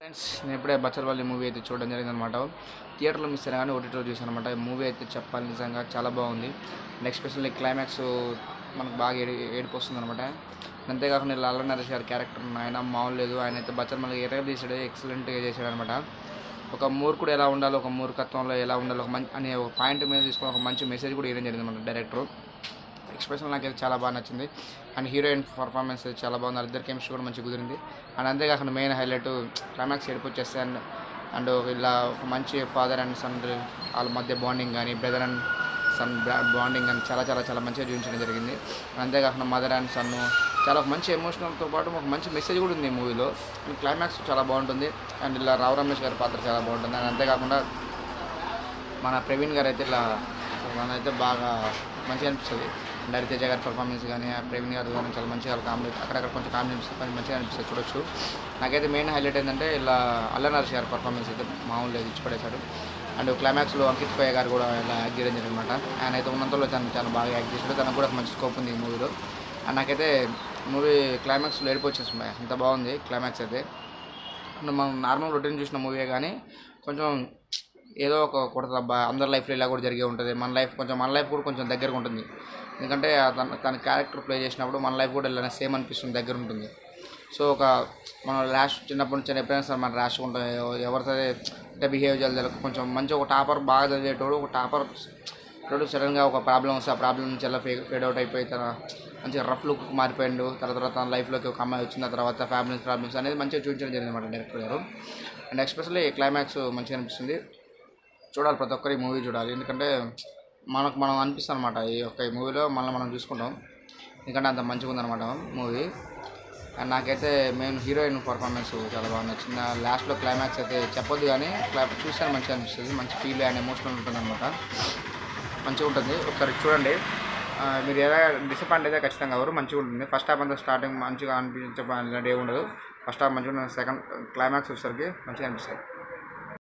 Friends నేను ఇప్పుడే బచ్చర్పల్లి movie అయితే చూడడం జరిగిందనమాట. థియేటర్లో మిస్ అయినా కానీ ఓటీటీలో చూసాను అనమాట. ఈ మూవీ అయితే చెప్పాలి నిజంగా చాలా బాగుంది. అండ్ ఎస్పెషల్లీ క్లైమాక్స్ మనకు బాగా ఏడుపు వస్తుంది అనమాట. అంతేకాకుండా ఇలా అల్లరి నరేష్ గారి క్యారెక్టర్ ఆయన మామూలు లేదు. ఆయన అయితే బచ్చర్పల్లి ఎర్రగా తీసాడు, ఎక్సలెంట్గా చేశాడు అనమాట. ఒక మూర్ఖుడు ఎలా ఉండాలో, ఒక మూర్ఖత్వంలో ఎలా ఉండాలో ఒక మంచి అనే ఒక పాయింట్ మీద తీసుకొని ఒక మంచి మెసేజ్ కూడా ఇవ్వడం జరిగింది అనమాట డైరెక్టర్. ఎక్స్ప్రెషన్ నాకైతే చాలా బాగా నచ్చింది. అండ్ హీరోయిన్ పర్ఫార్మెన్స్ చాలా బాగుంది. వాళ్ళిద్దరు కెమిస్ట్రీ కూడా మంచిగా కుదిరింది. అండ్ అంతేకాకుండా మెయిన్ హైలైట్ క్లైమాక్స్ ఏడుపు వచ్చేస్తే అండ్ ఇలా ఒక మంచి ఫాదర్ అండ్ సన్ వాళ్ళ మధ్య బాండింగ్ కానీ, బ్రదర్ అండ్ సన్ బాండింగ్ కానీ చాలా చాలా చాలా మంచిగా చూపించడం జరిగింది. అంతేకాకుండా మదర్ అండ్ సన్ చాలా ఒక మంచి ఎమోషనల్తో పాటు ఒక మంచి మెసేజ్ కూడా ఉంది ఈ మూవీలో. అండ్ క్లైమాక్స్ చాలా బాగుంటుంది. అండ్ ఇలా రావు రమేష్ గారి పాత్ర చాలా బాగుంటుంది. అండ్ అంతేకాకుండా మన ప్రవీణ్ గారు అయితే ఇలా మనైతే బాగా మంచిగా అనిపిస్తుంది. హరితేజ గారి పర్ఫార్మెన్స్ కానీ, ప్రవీణ్ గారు కానీ చాలా మంచిగా కామెడీ అక్కడక్కడ కొంచెం కామెడీ కొంచెం మంచిగా అనిపిస్తుంది చూడొచ్చు. నాకైతే మెయిన్ హైలైట్ ఏంటంటే ఇలా అల్లరి నరేష్ గారి పర్ఫార్మెన్స్ అయితే మామూలుగా ఇచ్చిపడేశాడు. అండ్ క్లైమాక్స్లో అంకిత్ పయ్య గారు కూడా ఇలా యాక్ట్ చేయడం జరిగిందన్నమాట. ఆయన అయితే ఉన్నంతలో చాలా బాగా యాక్ట్ చేశాడు. తనకు కూడా మంచి స్కోప్ ఉంది ఈ మూవీలో. అండ్ నాకైతే మూవీ క్లైమాక్స్లో ఏడుపు వచ్చేస్తుంది. అంత బాగుంది క్లైమాక్స్ అయితే. మనం నార్మల్ రొటీన్ చూసిన మూవీ కానీ కొంచెం ఏదో ఒక కొడతబ్బా అందరి లైఫ్లో ఇలా కూడా జరిగే ఉంటుంది. మన లైఫ్ కూడా కొంచెం దగ్గరగా ఉంటుంది. ఎందుకంటే తన క్యారెక్టర్ ప్లే చేసినప్పుడు మన లైఫ్ కూడా ఇలా సేమ్ అనిపిస్తుంది, దగ్గర ఉంటుంది. సో మనం ర్యాష్ చిన్నప్పటి నుంచి ఎప్పుడైనా సరే మన ర్యాష్ ఉంటాం, ఎవరితో అంటే బిహేవ్ చేయాలి. కొంచెం మంచి ఒక టాపర్ బాగా చదివేటోడు, ఒక టాపర్ సడన్గా ఒక ప్రాబ్లం వస్తే ఆ ప్రాబ్లం నుంచి ఎలా ఫేడ్ అవుట్ అయిపోయి తన మంచిగా రఫ్ లుక్ మారిపోయాడు. తర్వాత తన లైఫ్లోకి ఒక అమ్మాయి వచ్చిన తర్వాత ప్రాబ్లమ్స్ అనేది మంచిగా చూపించడం జరిగింది అన్నమాట డైరెక్టర్ గారు. అండ్ ఎస్పెషల్లీ క్లైమాక్స్ మంచిగా అనిపిస్తుంది. చూడాలి, ప్రతి ఒక్కరు ఈ మూవీ చూడాలి. ఎందుకంటే మనం అనిపిస్తుంది అనమాట ఈ మూవీలో మనం చూసుకుంటాం. ఎందుకంటే అంత మంచిగా ఉందన్నమాట మూవీ. అండ్ నాకైతే మెయిన్ హీరోయిన్ పర్ఫార్మెన్స్ చాలా బాగా నచ్చింది. లాస్ట్లో క్లైమాక్స్ అయితే చెప్పొద్దు కానీ చూస్తే మంచిగా అనిపిస్తుంది. మంచి ఫీల్ అండ్ ఎమోషనల్ ఉంటుంది అనమాట. మంచిగా ఉంటుంది, ఒకసారి చూడండి. మీరు ఏదైనా డిసప్పాయింట్ అయితే ఖచ్చితంగా ఎవరు మంచిగా ఉంటుంది. ఫస్ట్ హాఫ్ అంతా స్టార్టింగ్ మంచిగా అనిపించే ఉండదు. ఫస్ట్ హాఫ్ మంచిగా ఉంటుంది. సెకండ్ క్లైమాక్స్ వచ్చేసరికి మంచిగా అనిపిస్తుంది.